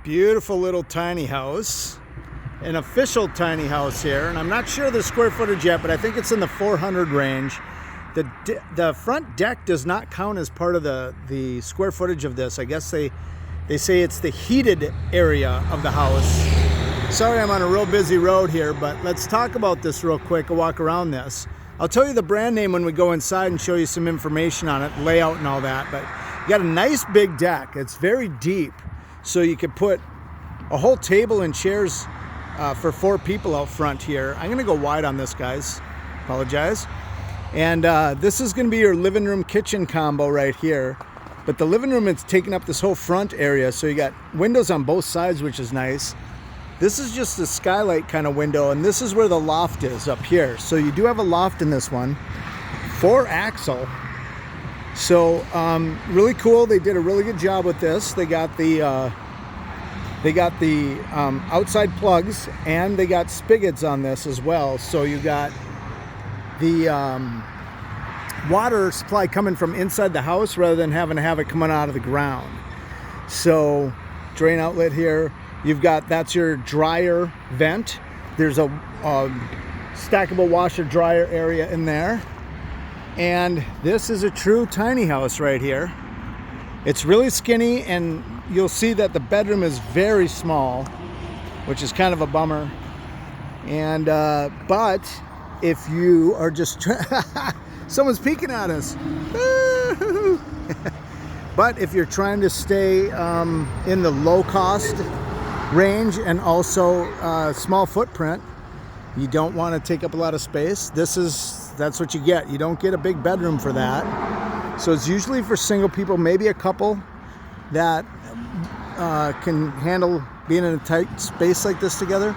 Beautiful little tiny house, an official tiny house here, and I'm not sure the square footage yet, but I think it's in the 400 range. The front deck does not count as part of the square footage of this. I guess they say it's the heated area of the house. Sorry, I'm on a real busy road here, but let's talk about this real quick and walk around this. I'll tell you the brand name when we go inside and show you some information on it, layout and all that, but you got a nice big deck. It's very deep, so you could put a whole table and chairs for 4 people out front here. I'm gonna go wide on this, guys. Apologize. And this is gonna be your living room kitchen combo right here. But the living room is taking up this whole front area, so you got windows on both sides, which is nice. This is just a skylight kind of window, and this is where the loft is up here. So you do have a loft in this one, 4-axle. So really cool. They did a really good job with this. They got the outside plugs, and they got spigots on this as well. So you got the water supply coming from inside the house rather than having to have it coming out of the ground. So drain outlet here. You've got, that's your dryer vent. There's a stackable washer dryer area in there. And this is a true tiny house right here. It's really skinny, and you'll see that the bedroom is very small, which is kind of a bummer. And but if you are just someone's peeking at us. But if you're trying to stay in the low cost range and also small footprint, you don't want to take up a lot of space, that's what you get. You don't get a big bedroom for that. So it's usually for single people, maybe a couple that can handle being in a tight space like this together.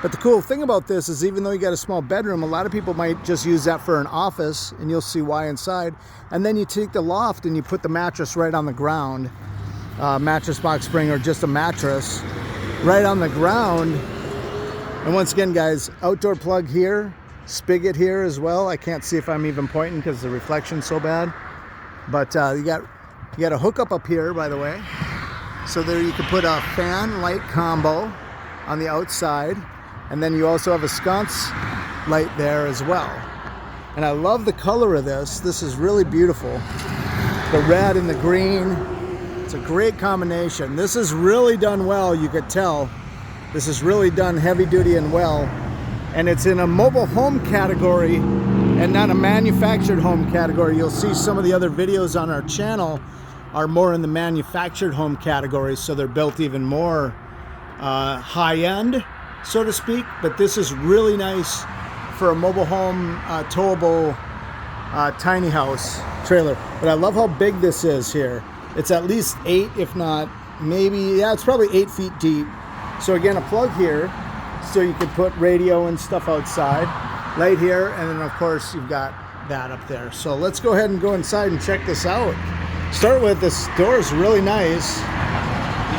But the cool thing about this is, even though you got a small bedroom, a lot of people might just use that for an office, and you'll see why inside. And then you take the loft and you put the mattress right on the ground, mattress box spring or just a mattress right on the ground. And once again, guys, outdoor plug here, spigot here as well. I can't see if I'm even pointing because the reflection's so bad. But you got a hookup up here, by the way. So there you can put a fan light combo on the outside. And then you also have a sconce light there as well. And I love the color of this. This is really beautiful. The red and the green. It's a great combination. This is really done well, you could tell. This is really done heavy duty and well. And it's in a mobile home category and not a manufactured home category. You'll see some of the other videos on our channel are more in the manufactured home category, so they're built even more high-end, so to speak. But this is really nice for a mobile home towable tiny house trailer. But I love how big this is here. It's at least 8, if not maybe, yeah, it's probably 8 feet deep. So again, a plug here, so you could put radio and stuff outside. Light here, and then of course you've got that up there. So let's go ahead and go inside and check this out. Start with, this door is really nice.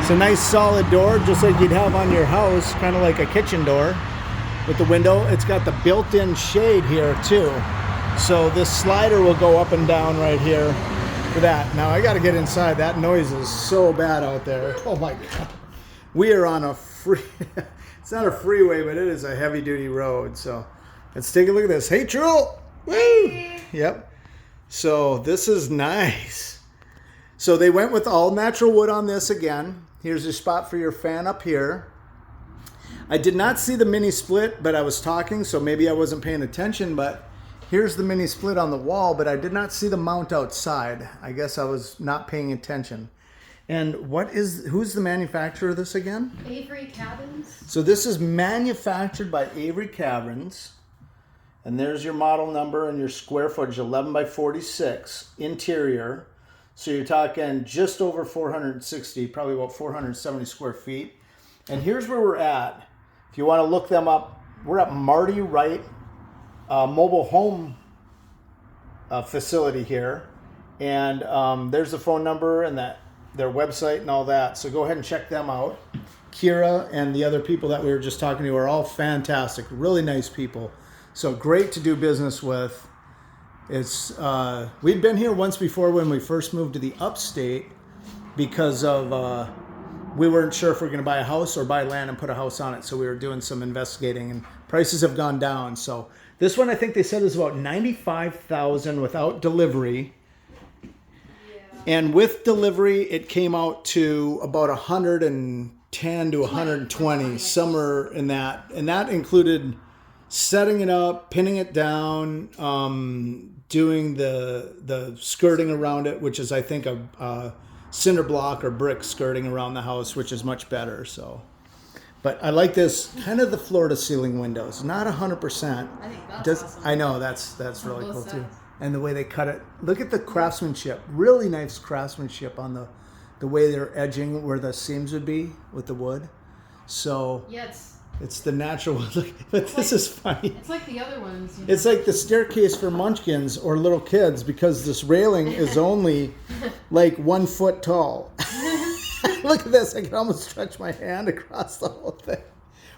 It's a nice solid door, just like you'd have on your house, kind of like a kitchen door with the window. It's got the built-in shade here too. So this slider will go up and down right here for that. Now I got to get inside. That noise is so bad out there. Oh my God. We are on a it's not a freeway, but it is a heavy-duty road. So let's take a look at this. Hey, Trul! Woo! Yep. So this is nice. So they went with all natural wood on this again. Here's your spot for your fan up here. I did not see the mini split, but I was talking, so maybe I wasn't paying attention, but here's the mini split on the wall, but I did not see the mount outside. I guess I was not paying attention. And who's the manufacturer of this again? Avery Cabins. So this is manufactured by Avery Cabins. And there's your model number and your square footage, 11 by 46 interior. So you're talking just over 460, probably about 470 square feet. And here's where we're at. If you want to look them up, we're at Marty Wright mobile home facility here. And there's the phone number and their website and all that. So go ahead and check them out. Kira and the other people that we were just talking to are all fantastic, really nice people. So great to do business with. It's we'd been here once before when we first moved to the upstate because of we weren't sure if we were going to buy a house or buy land and put a house on it. So we were doing some investigating, and prices have gone down. So this one, I think they said is about $95,000 without delivery. And with delivery, it came out to about 110 to 120, somewhere in that. And that included setting it up, pinning it down, doing the skirting around it, which is, I think, a cinder block or brick skirting around the house, which is much better. So, but I like this kind of the floor to ceiling windows, not 100%. I think that's awesome. I know that's really cool too. And the way they cut it, look at the craftsmanship, really nice craftsmanship on the way they're edging where the seams would be with the wood. So yeah, it's the natural wood. But this is funny. It's like the other ones. You know? It's like the staircase for munchkins or little kids, because this railing is only like 1 foot tall. Look at this. I can almost stretch my hand across the whole thing.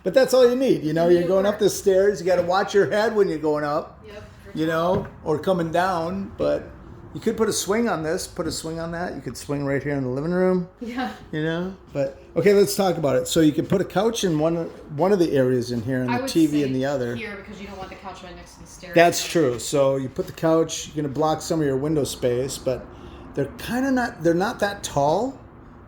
But that's all you need. You know, you're going up the stairs. You got to watch your head when you're going up. Yep. You know, or coming down, but you could put a swing on this, put a swing on that. You could swing right here in the living room. Yeah. You know, but okay, let's talk about it. So you could put a couch in one of the areas in here, and the TV in the other. Here, because you don't want the couch right next to the stairs. That's true. So you put the couch. You're gonna block some of your window space, but they're kind of not. They're not that tall,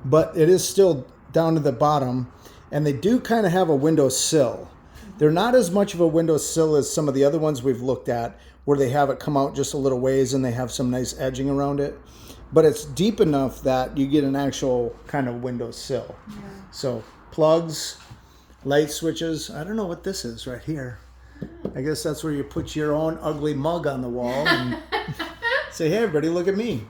but it is still down to the bottom, and they do kind of have a window sill. They're not as much of a window sill as some of the other ones we've looked at, where they have it come out just a little ways and they have some nice edging around it. But it's deep enough that you get an actual kind of window sill. Yeah. So plugs, light switches. I don't know what this is right here. I guess that's where you put your own ugly mug on the wall and say, hey, everybody, look at me.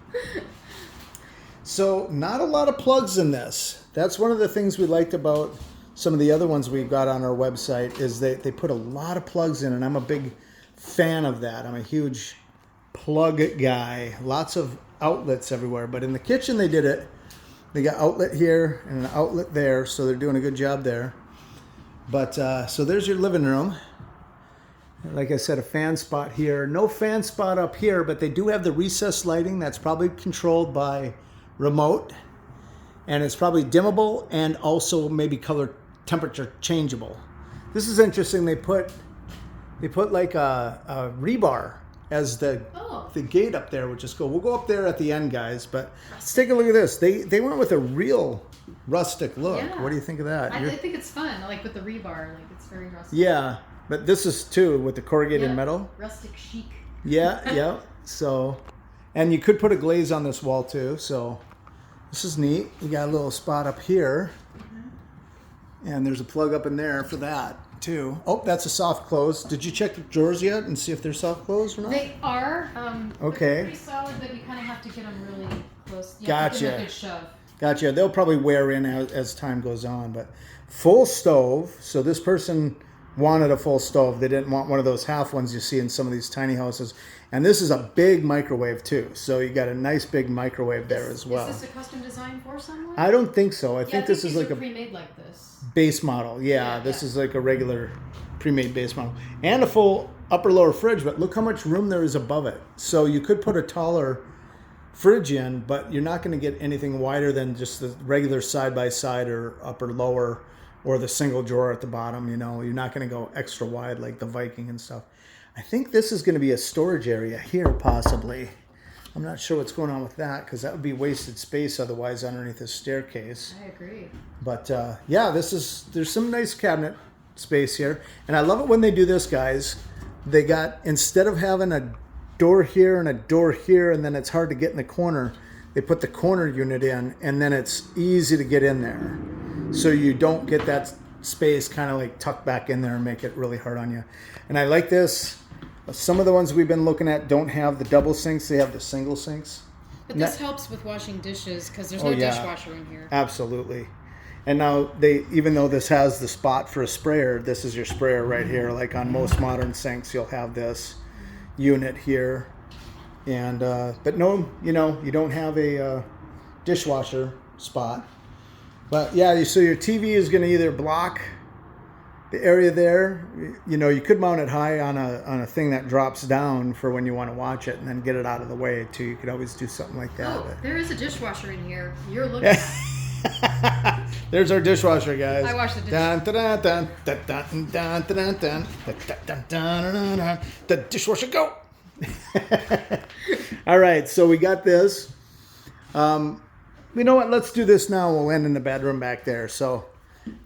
So not a lot of plugs in this. That's one of the things we liked about some of the other ones we've got on our website, is they put a lot of plugs in, and I'm a big fan of that. I'm a huge plug guy. Lots of outlets everywhere. But in the kitchen they did it. They got outlet here and an outlet there, so they're doing a good job there. But so there's your living room. Like I said, a fan spot here. No fan spot up here, but they do have the recessed lighting that's probably controlled by remote. And it's probably dimmable and also maybe color temperature changeable. This is interesting. They put like a rebar as the gate up there, which is cool. We'll go up there at the end, guys, but let's take a look at this. They went with a real rustic look. Yeah. What do you think of that? I think it's fun. I like with the rebar, like it's very rustic. Yeah, but this is too with the corrugated metal. Rustic chic. Yeah, yeah. So, and you could put a glaze on this wall too. So this is neat. You got a little spot up here, and there's a plug up in there for that too. Oh, that's a soft close. Did you check the drawers yet and see if they're soft closed or not? They are. Okay. They're pretty solid, but you kind of have to get them really close. You Gotcha. Have to give them a good shove. Gotcha. They'll probably wear in as time goes on, but full stove. So this person wanted a full stove. They didn't want one of those half ones you see in some of these tiny houses. And this is a big microwave too. So you got a nice big microwave there as well. Is this a custom design for someone? I don't think so. I think this is like a pre-made like this. Base model. Yeah, this is like a regular pre-made base model. And a full upper lower fridge, but look how much room there is above it. So you could put a taller fridge in, but you're not going to get anything wider than just the regular side by side or upper lower or the single drawer at the bottom. You know, you're not going to go extra wide like the Viking and stuff. I think this is going to be a storage area here possibly. I'm not sure what's going on with that, because that would be wasted space otherwise underneath the staircase. I agree. But yeah, there's some nice cabinet space here. And I love it when they do this, guys. They got, instead of having a door here and a door here and then it's hard to get in the corner, they put the corner unit in, and then it's easy to get in there. So you don't get that space kind of like tucked back in there and make it really hard on you. And I like this. Some of the ones we've been looking at don't have the double sinks. They have the single sinks. But this helps with washing dishes, because there's no dishwasher in here. Absolutely. And now even though this has the spot for a sprayer, this is your sprayer right here. Like on most modern sinks, you'll have this unit here. And but no, you don't have a dishwasher spot. But yeah, so your TV is going to either block the area there. You could mount it high on a thing that drops down for when you want to watch it, and then get it out of the way too. You could always do something like that. Oh, there is a dishwasher in here. You're looking at. There's our dishwasher, guys. I wash the Dun, dun, dun, dun, dun, dun, dun, dun, dun, dun, dun, dun, dun. The dishwasher, go. All right, so we got this. You know what? Let's do this now. We'll end in the bedroom back there. So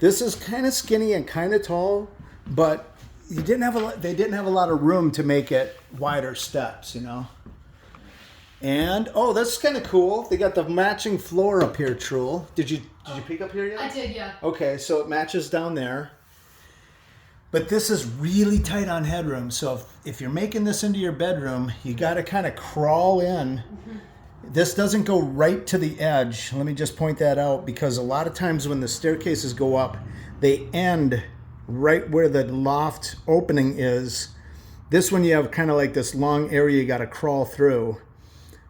this is kind of skinny and kind of tall, but they didn't have a lot of room to make it wider steps, you know. And oh, that's kind of cool. They got the matching floor up here, Truel. Did you peek up here yet? I did, yeah. Okay, so it matches down there. But this is really tight on headroom. So if you're making this into your bedroom, you got to kind of crawl in. Mm-hmm. This doesn't go right to the edge. Let me just point that out, because a lot of times when the staircases go up, they end right where the loft opening is. This one you have kind of like this long area you got to crawl through.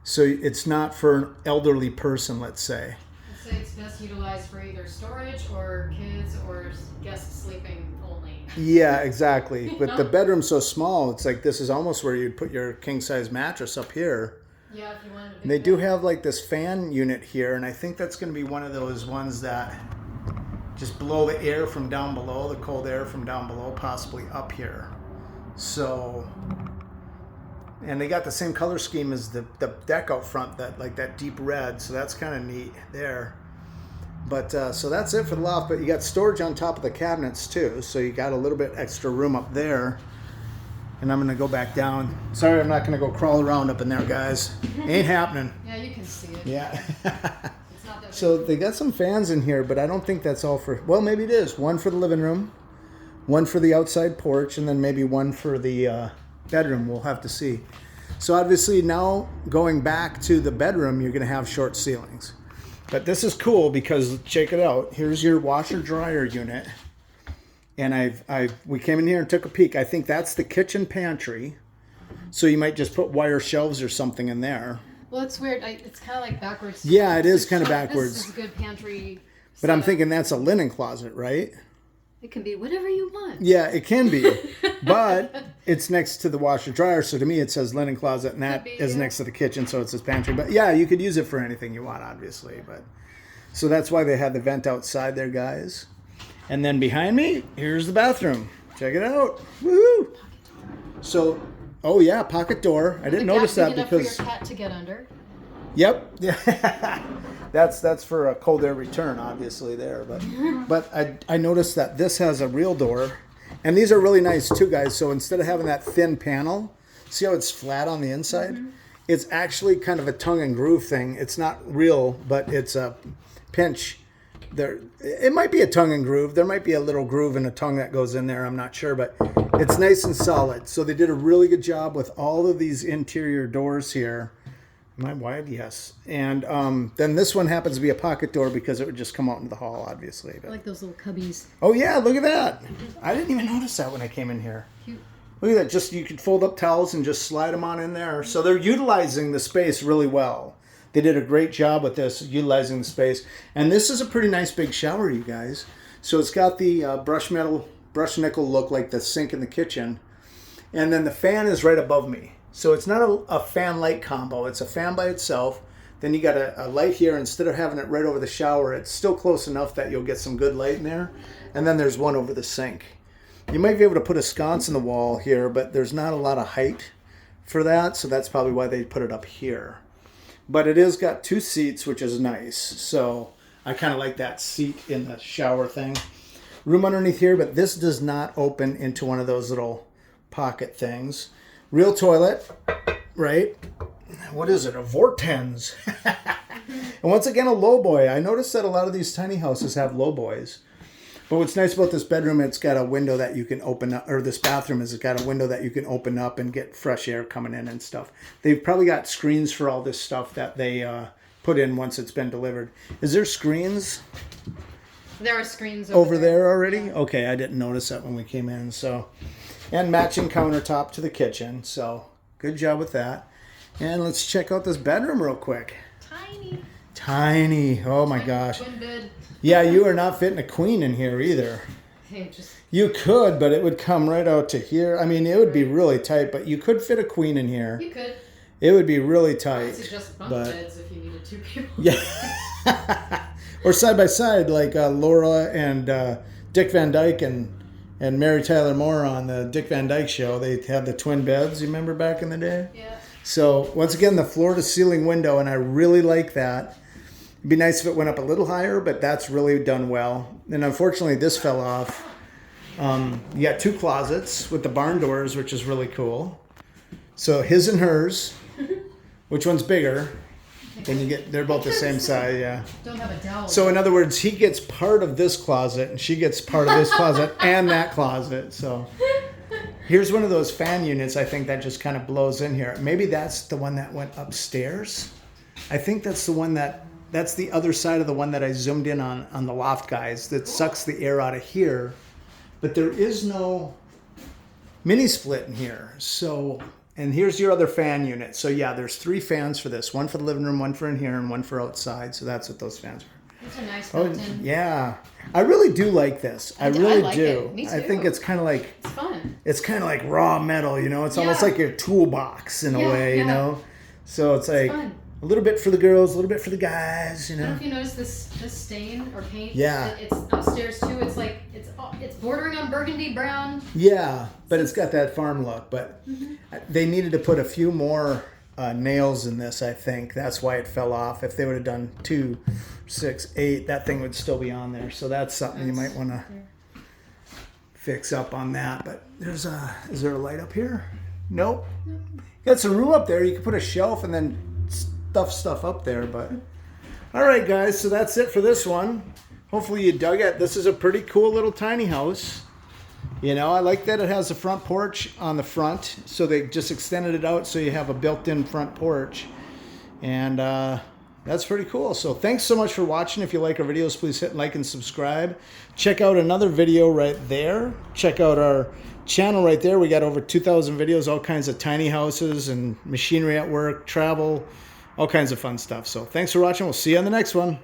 So it's not for an elderly person, let's say. I'd say it's best utilized for either storage or kids or guests sleeping only. Yeah, exactly. But the bedroom's so small, it's like this is almost where you'd put your king-size mattress up here. Yeah, if you wanted to. And they do have like this fan unit here, and I think that's going to be one of those ones that just blow the air from down below, the cold air from down below, possibly up here. So... And they got the same color scheme as the deck out front, that deep red. So that's kind of neat there. But so that's it for the loft. But you got storage on top of the cabinets too. So you got a little bit extra room up there. And I'm going to go back down. Sorry, I'm not going to go crawl around up in there, guys. Ain't happening. Yeah, you can see it. Yeah. It's not that So they got some fans in here, but I don't think that's all for... Well, maybe it is. One for the living room, one for the outside porch, and then maybe one for the... bedroom. We'll have to see. So obviously now going back to the bedroom, you're going to have short ceilings. But this is cool because check it out. Here's your washer dryer unit. And we came in here and took a peek. I think that's the kitchen pantry. So you might just put wire shelves or something in there. Well, it's weird. It's kind of like backwards. Yeah, it is kind of backwards. This is a good pantry. But I'm thinking that's a linen closet, right? It can be whatever you want. Yeah, it can be. But it's next to the washer dryer, so to me it says linen closet, and that is next to the kitchen, so it says pantry. But yeah, you could use it for anything you want, obviously. But so that's why they had the vent outside there, guys. And then behind me, here's the bathroom. Check it out. Woo! So, oh yeah, pocket door. I didn't notice that because for your cat to get under. Yep. Yeah. That's for a cold air return, obviously there. But I noticed that this has a real door, and these are really nice too, guys. So instead of having that thin panel, see how it's flat on the inside? Mm-hmm. It's actually kind of a tongue and groove thing. It's not real, but it's a pinch. There, it might be a tongue and groove. There might be a little groove and a tongue that goes in there. I'm not sure, but it's nice and solid. So they did a really good job with all of these interior doors here. Am I wide? Yes. And then this one happens to be a pocket door because it would just come out into the hall, obviously. But... I like those little cubbies. Oh, yeah. Look at that. I didn't even notice that when I came in here. Cute. Look at that. Just you could fold up towels and just slide them on in there. So they're utilizing the space really well. They did a great job with this, utilizing the space. And this is a pretty nice big shower, you guys. So it's got the brushed nickel look like the sink in the kitchen. And then the fan is right above me. So it's not a fan light combo. It's a fan by itself. Then you got a light here. Instead of having it right over the shower, it's still close enough that you'll get some good light in there. And then there's one over the sink. You might be able to put a sconce in the wall here, but there's not a lot of height for that. So that's probably why they put it up here. But it is got 2 seats, which is nice. So I kind of like that seat in the shower thing. Room underneath here, but this does not open into one of those little pocket things. Real toilet, right? What is it? A Vortens. And once again, a lowboy. I noticed that a lot of these tiny houses have lowboys. But what's nice about this bedroom, it's got a window that you can open up, or this bathroom is it's got a window that you can open up and get fresh air coming in and stuff. They've probably got screens for all this stuff that they put in once it's been delivered. Is there screens? There are screens over there already? Yeah. Okay, I didn't notice that when we came in. So, and matching countertop to the kitchen. So good job with that. And let's check out this bedroom real quick. Tiny. Tiny. Oh my gosh. Twin bed. Yeah, you are not fitting a queen in here either. Hey, just... You could, but it would come right out to here. I mean, it would be really tight, but you could fit a queen in here. You could. It would be really tight. I suggest bunk beds if you needed 2 people. Yeah. Or side by side, like Laura and Dick Van Dyke and Mary Tyler Moore on the Dick Van Dyke show. They had the twin beds, you remember back in the day? Yeah. So once again, the floor to ceiling window, and I really like that. It'd be nice if it went up a little higher, but that's really done well. And unfortunately, this fell off. You got 2 closets with the barn doors, which is really cool. So his and hers. Which one's bigger? And you get, they're both the same size, yeah. Don't have a dowel. So in other words, he gets part of this closet and she gets part of this closet and that closet. So here's one of those fan units, I think, that just kind of blows in here. Maybe that's the one that went upstairs. I think that's the one that's the other side of the one that I zoomed in on the Loft guys that sucks the air out of here. But there is no mini split in here. So, and here's your other fan unit. So yeah, there's 3 fans for this. One for the living room, one for in here, and one for outside. So that's what those fans are. It's a nice Oh, built-in. yeah. I really do like this. I really like do. it. Me I too. think it's kind of like, It's fun. it's kind of like raw metal, you know? It's almost Yeah. like your toolbox in a Yeah, way, you yeah. know? So it's like fun. a little bit for the girls, a little bit for the guys, you I don't know know? if you noticed this stain or paint. Yeah. It's upstairs too. It's like it's bordering on burgundy brown. Yeah, but it's got that farm look. But they needed to put a few more nails in this, I think. That's why it fell off. If they would have done 2, 6, 8, that thing would still be on there. So that's something you might want to fix up on that. But there's is there a light up here? Nope. Got some room up there. You can put a shelf and then stuff up there. But all right, guys. So that's it for this one. Hopefully you dug it. This is a pretty cool little tiny house. You know, I like that it has a front porch on the front. So they just extended it out so you have a built-in front porch. And that's pretty cool. So thanks so much for watching. If you like our videos, please hit like and subscribe. Check out another video right there. Check out our channel right there. We got over 2,000 videos, all kinds of tiny houses and machinery at work, travel, all kinds of fun stuff. So thanks for watching. We'll see you on the next one.